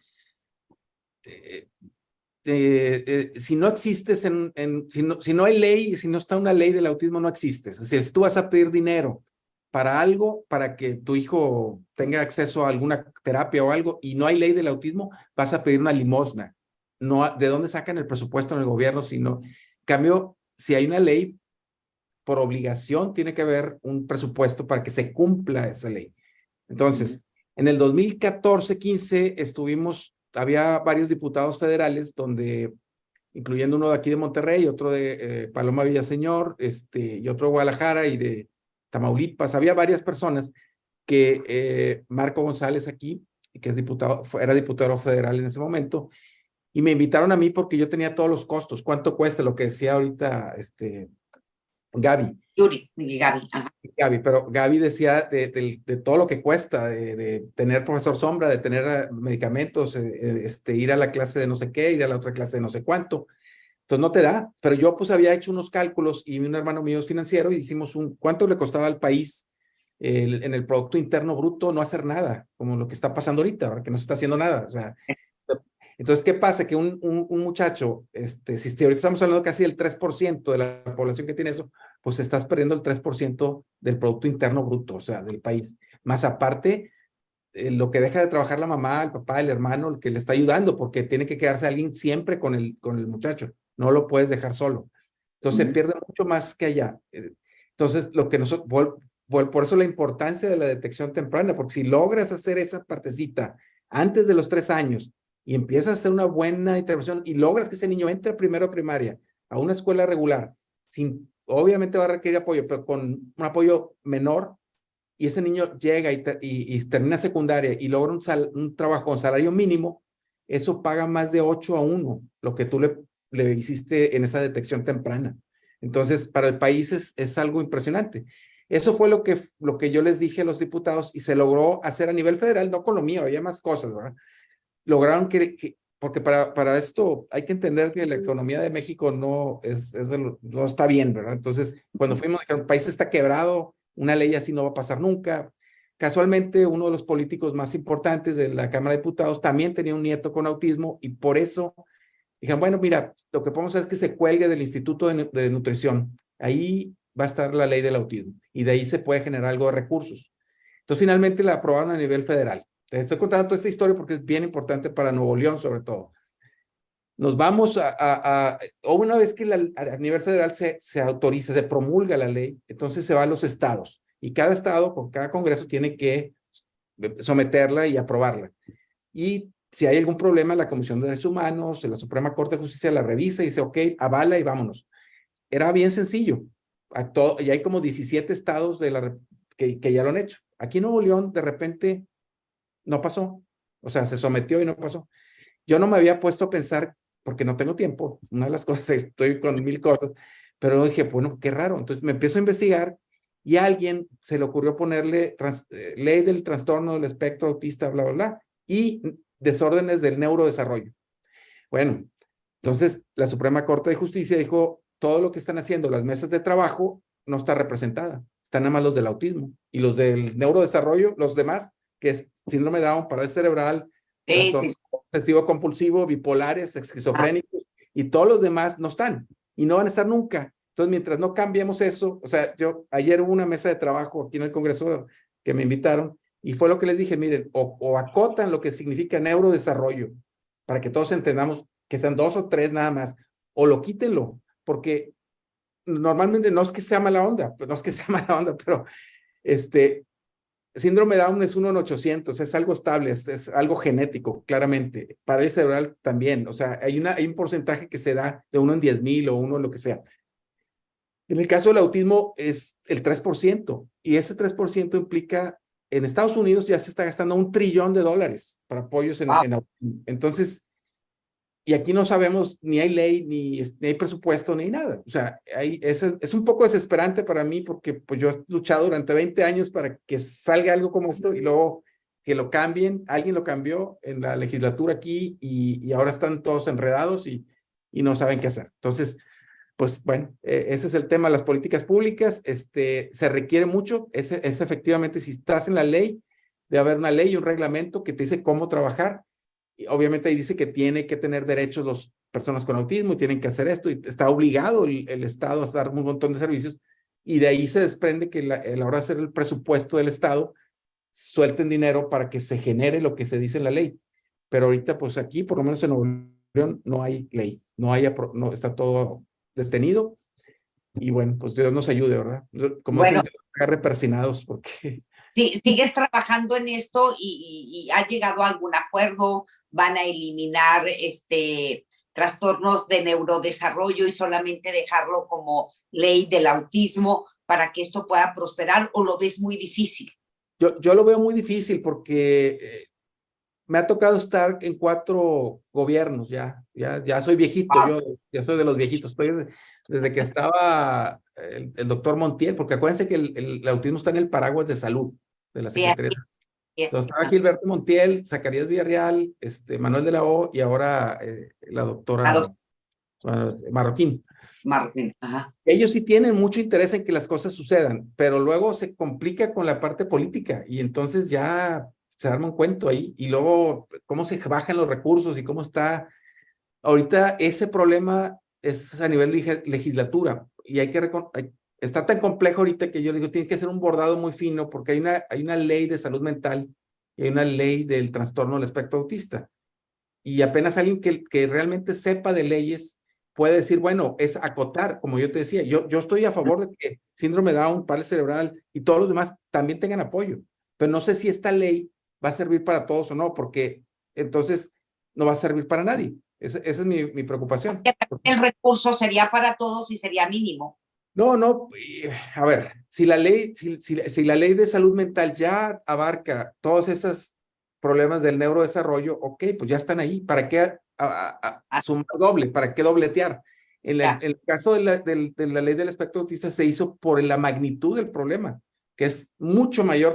si no existes si no hay ley, si no está una ley del autismo, no existes. Es decir, si tú vas a pedir dinero para algo, para que tu hijo tenga acceso a alguna terapia o algo, y no hay ley del autismo, vas a pedir una limosna. No, ¿de dónde sacan el presupuesto en el gobierno? En cambio, si hay una ley, por obligación tiene que haber un presupuesto para que se cumpla esa ley. Entonces, en el 2014-15 había varios diputados federales incluyendo uno de aquí de Monterrey, otro de Paloma Villaseñor, y otro de Guadalajara y de Tamaulipas. Había varias personas que Marco González aquí, que era diputado federal en ese momento, y me invitaron a mí porque yo tenía todos los costos. ¿Cuánto cuesta? Lo que decía ahorita Gaby. Yuri, Gaby. Ajá. Gaby, pero Gaby decía de todo lo que cuesta, de tener profesor sombra, de tener medicamentos, ir a la clase de no sé qué, ir a la otra clase de no sé cuánto. Entonces no te da, pero yo pues había hecho unos cálculos y un hermano mío es financiero y hicimos cuánto le costaba al país en el Producto Interno Bruto no hacer nada, como lo que está pasando ahorita, ¿verdad? Que no se está haciendo nada. O sea, entonces, ¿qué pasa? Que un muchacho, si ahorita estamos hablando casi del 3% de la población que tiene eso, pues estás perdiendo el 3% del Producto Interno Bruto, o sea, del país. Más aparte, lo que deja de trabajar la mamá, el papá, el hermano, el que le está ayudando, porque tiene que quedarse alguien siempre con el muchacho. No lo puedes dejar solo. Entonces, se pierde mucho más que allá. Entonces, lo que nosotros, por eso la importancia de la detección temprana, porque si logras hacer esa partecita antes de los 3 años, y empiezas a hacer una buena intervención y logras que ese niño entre primero a primaria, a una escuela regular, obviamente va a requerir apoyo, pero con un apoyo menor, y ese niño llega y termina secundaria y logra un trabajo con salario mínimo, eso paga más de 8-1, lo que tú le hiciste en esa detección temprana. Entonces, para el país es algo impresionante. Eso fue lo que yo les dije a los diputados y se logró hacer a nivel federal, no con lo mío, había más cosas, ¿verdad? Lograron porque para esto hay que entender que la economía de México no está bien, ¿verdad? Entonces, cuando dijeron, el país está quebrado, una ley así no va a pasar nunca. Casualmente, uno de los políticos más importantes de la Cámara de Diputados también tenía un nieto con autismo y por eso dijeron, bueno, mira, lo que podemos hacer es que se cuelgue del Instituto de Nutrición. Ahí va a estar la ley del autismo y de ahí se puede generar algo de recursos. Entonces, finalmente la aprobaron a nivel federal. Te estoy contando toda esta historia porque es bien importante para Nuevo León, sobre todo. Nos vamos o una vez que a nivel federal se autoriza, se promulga la ley, entonces se va a los estados. Y cada estado, con cada congreso, tiene que someterla y aprobarla. Y si hay algún problema, la Comisión de Derechos Humanos, la Suprema Corte de Justicia la revisa y dice, ok, avala y vámonos. Era bien sencillo. Y hay como 17 estados que ya lo han hecho. Aquí en Nuevo León, de repente, no pasó. O sea, se sometió y no pasó. Yo no me había puesto a pensar, porque no tengo tiempo, una de las cosas, estoy con 1000 cosas, pero dije, bueno, qué raro. Entonces me empiezo a investigar y a alguien se le ocurrió ponerle ley del trastorno del espectro autista, bla, bla, bla, y desórdenes del neurodesarrollo. Bueno, entonces la Suprema Corte de Justicia dijo, todo lo que están haciendo las mesas de trabajo no está representada. Están nada más los del autismo y los del neurodesarrollo, los demás que es síndrome de Down, parálisis cerebral, Sí, trastorno sí. obsesivo compulsivo, bipolares, esquizofrénicos, y todos los demás no están y no van a estar nunca. Entonces, mientras no cambiemos eso, o sea, ayer hubo una mesa de trabajo aquí en el Congreso que me invitaron y fue lo que les dije, miren, o acotan lo que significa neurodesarrollo para que todos entendamos que sean 2 o 3 nada más, o lo quítenlo, porque normalmente no es que sea mala onda, pero síndrome de Down es 1 en 800, es algo estable, es algo genético, claramente. Parálisis cerebral también, o sea, hay un porcentaje que se da de 1 en 10,000 o 1 en lo que sea. En el caso del autismo es el 3%, y ese 3% implica, en Estados Unidos ya se está gastando $1 trillón para apoyos en autismo. Entonces, y aquí no sabemos, ni hay ley, ni hay presupuesto, ni nada. O sea, es un poco desesperante para mí porque pues yo he luchado durante 20 años para que salga algo como esto y luego que lo cambien. Alguien lo cambió en la legislatura aquí y ahora están todos enredados y no saben qué hacer. Entonces, pues bueno, ese es el tema de las políticas públicas. Se requiere mucho, es efectivamente, si estás en la ley, debe haber una ley y un reglamento que te dice cómo trabajar. Y obviamente ahí dice que tiene que tener derechos las personas con autismo y tienen que hacer esto y está obligado el Estado a dar un montón de servicios y de ahí se desprende que a la hora de hacer el presupuesto del Estado suelten dinero para que se genere lo que se dice en la ley. Pero ahorita pues aquí, por lo menos en Nuevo León, no hay ley, no está todo detenido y bueno, pues Dios nos ayude, ¿verdad? Como Bueno, dicen, agarre persinados porque... Sí, sigues trabajando en esto y has llegado a algún acuerdo, van a eliminar trastornos de neurodesarrollo y solamente dejarlo como ley del autismo para que esto pueda prosperar, o lo ves muy difícil. Yo lo veo muy difícil porque me ha tocado estar en 4 gobiernos ya soy viejito, yo ya soy de los viejitos, estoy desde que estaba el doctor Montiel, porque acuérdense que el autismo está en el paraguas de salud de la Secretaría. Entonces estaba Gilberto Montiel, Zacarías Villarreal, Manuel de la O y ahora la doctora Marroquín. Marroquín, ajá. Ellos sí tienen mucho interés en que las cosas sucedan, pero luego se complica con la parte política y entonces ya se arma un cuento ahí y luego cómo se bajan los recursos y cómo está. Ahorita ese problema es a nivel legislatura y está tan complejo ahorita que yo le digo, tiene que ser un bordado muy fino porque hay una ley de salud mental y hay una ley del trastorno del espectro autista. Y apenas alguien que realmente sepa de leyes puede decir, bueno, es acotar, como yo te decía, yo estoy a favor de que síndrome de Down, parálisis cerebral y todos los demás también tengan apoyo, pero no sé si esta ley va a servir para todos o no, porque entonces no va a servir para nadie. Esa es mi preocupación. El recurso sería para todos y sería mínimo. No, a ver, si la ley de salud mental ya abarca todos esos problemas del neurodesarrollo, ok, pues ya están ahí. ¿Para qué sumar doble? ¿Para qué dobletear? En el caso de la ley del espectro autista se hizo por la magnitud del problema, que es mucho mayor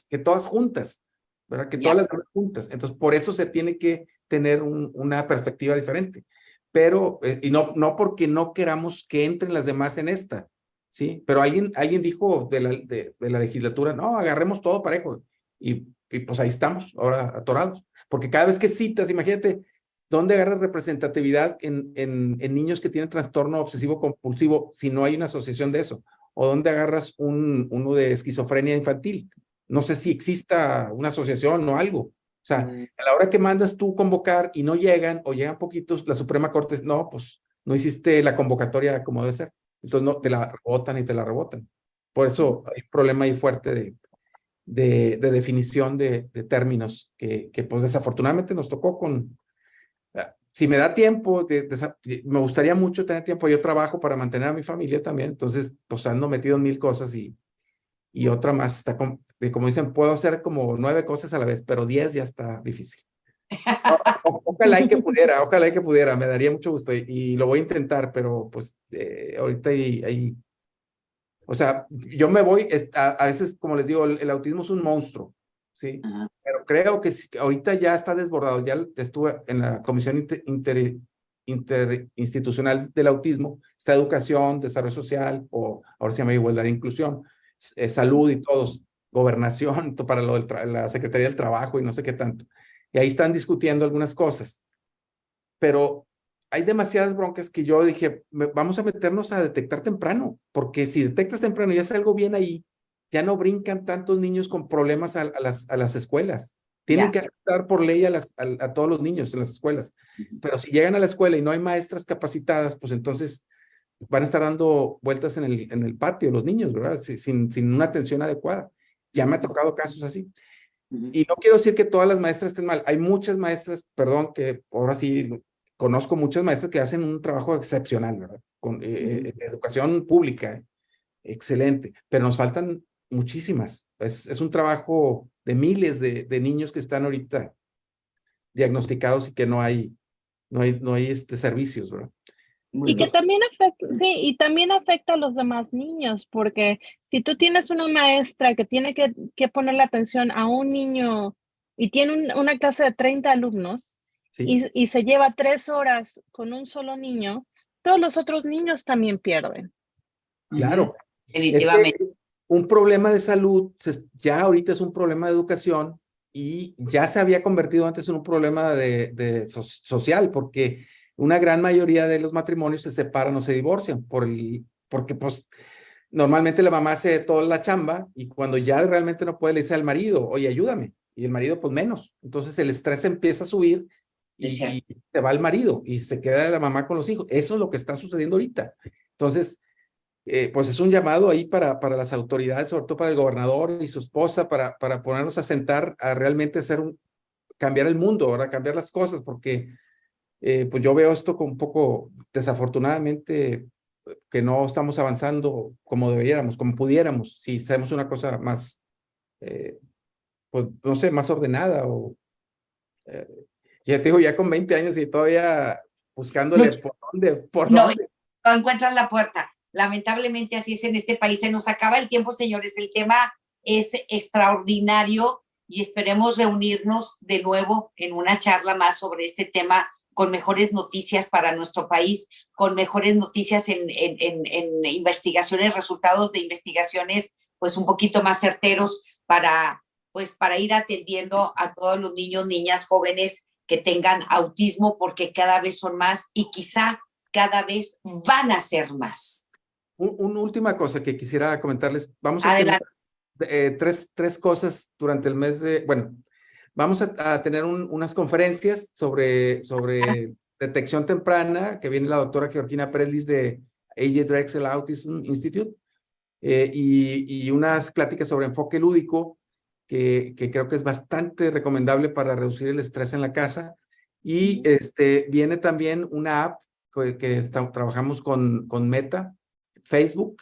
que todas juntas, ¿verdad? Que todas las demás juntas. Entonces, por eso se tiene que tener una perspectiva diferente. Pero, y no porque no queramos que entren las demás en esta, ¿sí? Pero alguien dijo de la legislatura, no, agarremos todo parejo. Y pues ahí estamos, ahora atorados. Porque cada vez que citas, imagínate, ¿dónde agarras representatividad en niños que tienen trastorno obsesivo compulsivo si no hay una asociación de eso? ¿O dónde agarras uno de esquizofrenia infantil? No sé si exista una asociación o algo. O sea, a la hora que mandas tú convocar y no llegan o llegan poquitos, la Suprema Corte, no, pues no hiciste la convocatoria como debe ser. Entonces no, te la rebotan y te la rebotan. Por eso hay un problema ahí fuerte de definición de términos que pues desafortunadamente nos tocó con... Si me da tiempo, me gustaría mucho tener tiempo. Yo trabajo para mantener a mi familia también, entonces pues ando metido en 1000 cosas y otra más está, como dicen, puedo hacer como 9 cosas a la vez, pero 10 ya está difícil. Ojalá y que pudiera, me daría mucho gusto y lo voy a intentar, pero pues ahorita o sea, yo me voy, a veces, como les digo, el autismo es un monstruo, ¿sí? Pero creo que ahorita ya está desbordado, ya estuve en la Comisión Interinstitucional del Autismo, está Educación, Desarrollo Social, o ahora se llama Igualdad e Inclusión, Salud y todos. Gobernación, para lo la Secretaría del Trabajo y no sé qué tanto. Y ahí están discutiendo algunas cosas. Pero hay demasiadas broncas que yo dije, vamos a meternos a detectar temprano, porque si detectas temprano y hace algo bien ahí, ya no brincan tantos niños con problemas a las escuelas. Tienen que aceptar por ley a todos los niños en las escuelas. Pero si llegan a la escuela y no hay maestras capacitadas, pues entonces van a estar dando vueltas en el patio los niños, ¿verdad? Sin una atención adecuada. Ya me ha tocado casos así. Y no quiero decir que todas las maestras estén mal. Hay muchas maestras, perdón, que ahora sí conozco muchas maestras que hacen un trabajo excepcional, ¿verdad? Con educación pública, excelente, pero nos faltan muchísimas. Es un trabajo de miles de niños que están ahorita diagnosticados y que no hay servicios, ¿verdad? Y que también afecta, sí, y también afecta a los demás niños, porque si tú tienes una maestra que tiene que ponerle atención a un niño y tiene una clase de 30 alumnos Sí. y se lleva 3 horas con un solo niño, todos los otros niños también pierden. Claro. Definitivamente. Es que un problema de salud ya ahorita es un problema de educación y ya se había convertido antes en un problema social, porque una gran mayoría de los matrimonios se separan o se divorcian porque pues normalmente la mamá hace toda la chamba y cuando ya realmente no puede le dice al marido, oye, ayúdame, y el marido pues menos. Entonces el estrés empieza a subir y se va el marido y se queda la mamá con los hijos. Eso es lo que está sucediendo ahorita. Entonces, pues es un llamado ahí para las autoridades, sobre todo para el gobernador y su esposa, para ponernos a sentar a realmente cambiar el mundo, ¿verdad? Cambiar las cosas, porque pues yo veo esto como un poco, desafortunadamente, que no estamos avanzando como deberíamos, como pudiéramos, si hacemos una cosa más, pues no sé, más ordenada o, ya te digo, ya con 20 años y todavía buscándole por dónde. No encuentras la puerta. Lamentablemente así es en este país. Se nos acaba el tiempo, señores. El tema es extraordinario y esperemos reunirnos de nuevo en una charla más sobre este tema con mejores noticias para nuestro país, con mejores noticias en investigaciones, resultados de investigaciones, pues un poquito más certeros para ir atendiendo a todos los niños, niñas, jóvenes que tengan autismo, porque cada vez son más y quizá cada vez van a ser más. Una última cosa que quisiera comentarles. Vamos a tener tres cosas durante el mes bueno, vamos a tener unas conferencias sobre detección temprana, que viene la doctora Georgina Prelis de A.J. Drexel Autism Institute, y unas pláticas sobre enfoque lúdico, que creo que es bastante recomendable para reducir el estrés en la casa. Y viene también una app que trabajamos con Meta, Facebook,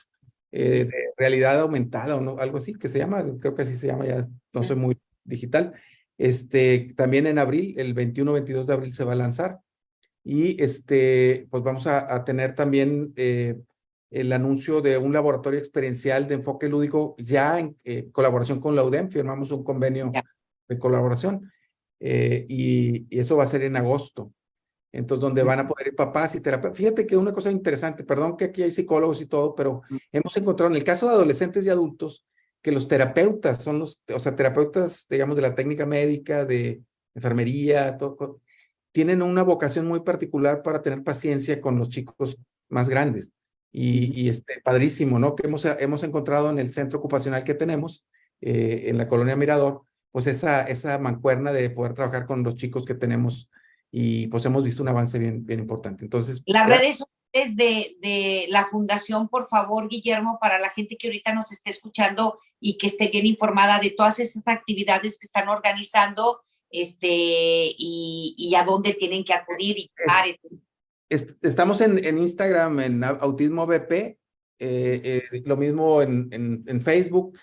de realidad aumentada o no, algo así que se llama, creo que así se llama, ya no soy muy digital. También en abril, el 21-22 de abril se va a lanzar. Y pues vamos a tener también el anuncio de un laboratorio experiencial de enfoque lúdico ya en colaboración con la UDEM. Firmamos un convenio de colaboración y eso va a ser en agosto. Entonces, donde van a poder ir papás y terapeutas. Fíjate que una cosa interesante, perdón que aquí hay psicólogos y todo, pero hemos encontrado en el caso de adolescentes y adultos que los terapeutas son terapeutas, digamos, de la técnica médica, de enfermería, todo, tienen una vocación muy particular para tener paciencia con los chicos más grandes. Y padrísimo, ¿no? Que hemos encontrado en el centro ocupacional que tenemos, en la colonia Mirador, pues esa mancuerna de poder trabajar con los chicos que tenemos y pues hemos visto un avance bien importante. Entonces, las redes sociales de la fundación, por favor, Guillermo, para la gente que ahorita nos esté escuchando y que esté bien informada de todas esas actividades que están organizando, y a dónde tienen que acudir y llegar. Estamos en Instagram, en Autismo BP, lo mismo en Facebook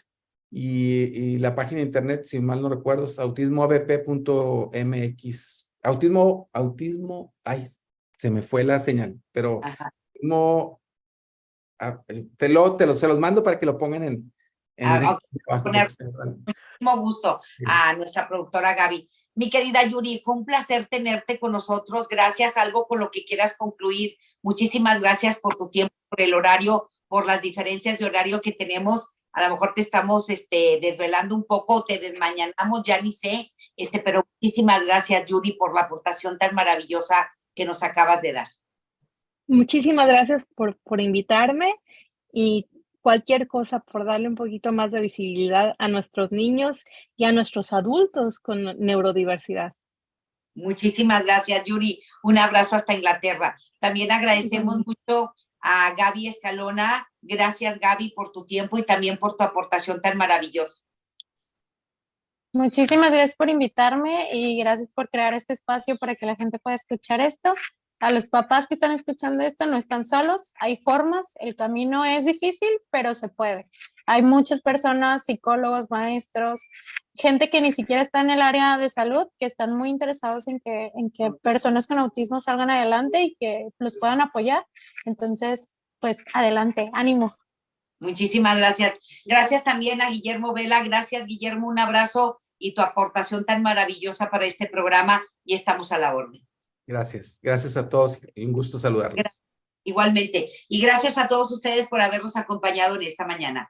y la página de internet, si mal no recuerdo, es autismoabp.mx. Autismo, ay, se me fue la señal, pero autismo, se los mando para que lo pongan con muchísimo gusto a nuestra productora Gaby. Mi querida Yuri, fue un placer tenerte con nosotros. Gracias. Algo con lo que quieras concluir. Muchísimas gracias por tu tiempo, por el horario, por las diferencias de horario que tenemos. A lo mejor te estamos desvelando un poco, te desmañanamos, ya ni sé, pero muchísimas gracias, Yuri, por la aportación tan maravillosa que nos acabas de dar. Muchísimas gracias por invitarme y cualquier cosa por darle un poquito más de visibilidad a nuestros niños y a nuestros adultos con neurodiversidad. Muchísimas gracias, Yuri. Un abrazo hasta Inglaterra. También agradecemos mucho a Gaby Escalona. Gracias, Gaby, por tu tiempo y también por tu aportación tan maravillosa. Muchísimas gracias por invitarme y gracias por crear este espacio para que la gente pueda escuchar esto. A los papás que están escuchando esto, no están solos, hay formas, el camino es difícil, pero se puede. Hay muchas personas, psicólogos, maestros, gente que ni siquiera está en el área de salud, que están muy interesados en que personas con autismo salgan adelante y que los puedan apoyar. Entonces, pues adelante, ánimo. Muchísimas gracias. Gracias también a Guillermo Vela. Gracias, Guillermo, un abrazo y tu aportación tan maravillosa para este programa y estamos a la orden. Gracias. Gracias a todos. Un gusto saludarles. Igualmente. Y gracias a todos ustedes por habernos acompañado en esta mañana.